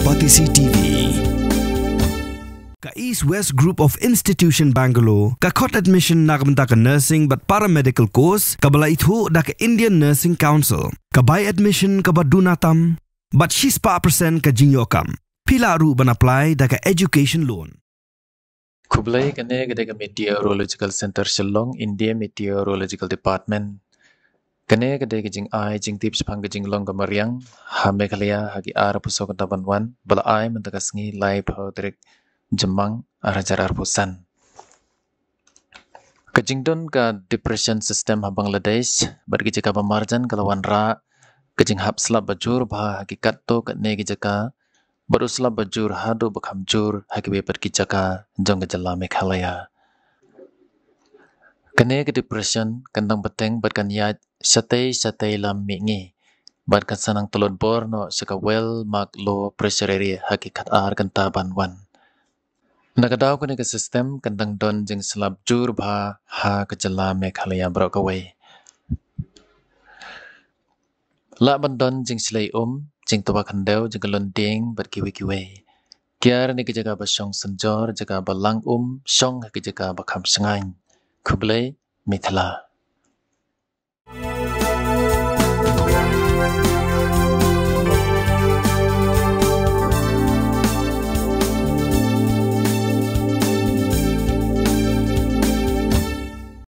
Kompetisi TV. Ka East West Group of Institution Bangalore, ka court admission nakamta ka nursing but paramedical course, ka bala ithu da ka Indian Nursing Council, ka buy admission ka badunatam, but she's pa percent ka jinyokam. Pila ru ban apply da ka education loan. Kublai kane gede ka Meteorological Center Shillong, India Meteorological Department. Kane gede ka jing ai jing tips pang jing long ka mariang, ha Meghalaya hagi ara pusok ka tabanwan, bala ai mentakas ngi live hodrek Jemang arajar arpusan. Kajingdon ka depression system ha Bangladesh, bergi jaka pamarjan kalawan ra, kajing hap slab bajur bah hakikat to kat negi jaka, baru slab bajur hado bakhamjur hakiwe pergi jaka jong gejala Meghalaya. Kane ke depression kandang beteng berkan yat satay lam mingi, berkan sanang telon borno seka well mak low pressure area hakikat ar kentaban wan. Nakadaw ko ni ka system kandang don jing slab jur ba ha kejala Meghalaya brokaway. La bandon jing silay jing tuwa kandaw jing kalonding berkiwi-kiwi. Kiar ni kejaga basyong senjor jaga balang syong ha kejaga bakam sengain. Kublai mitla.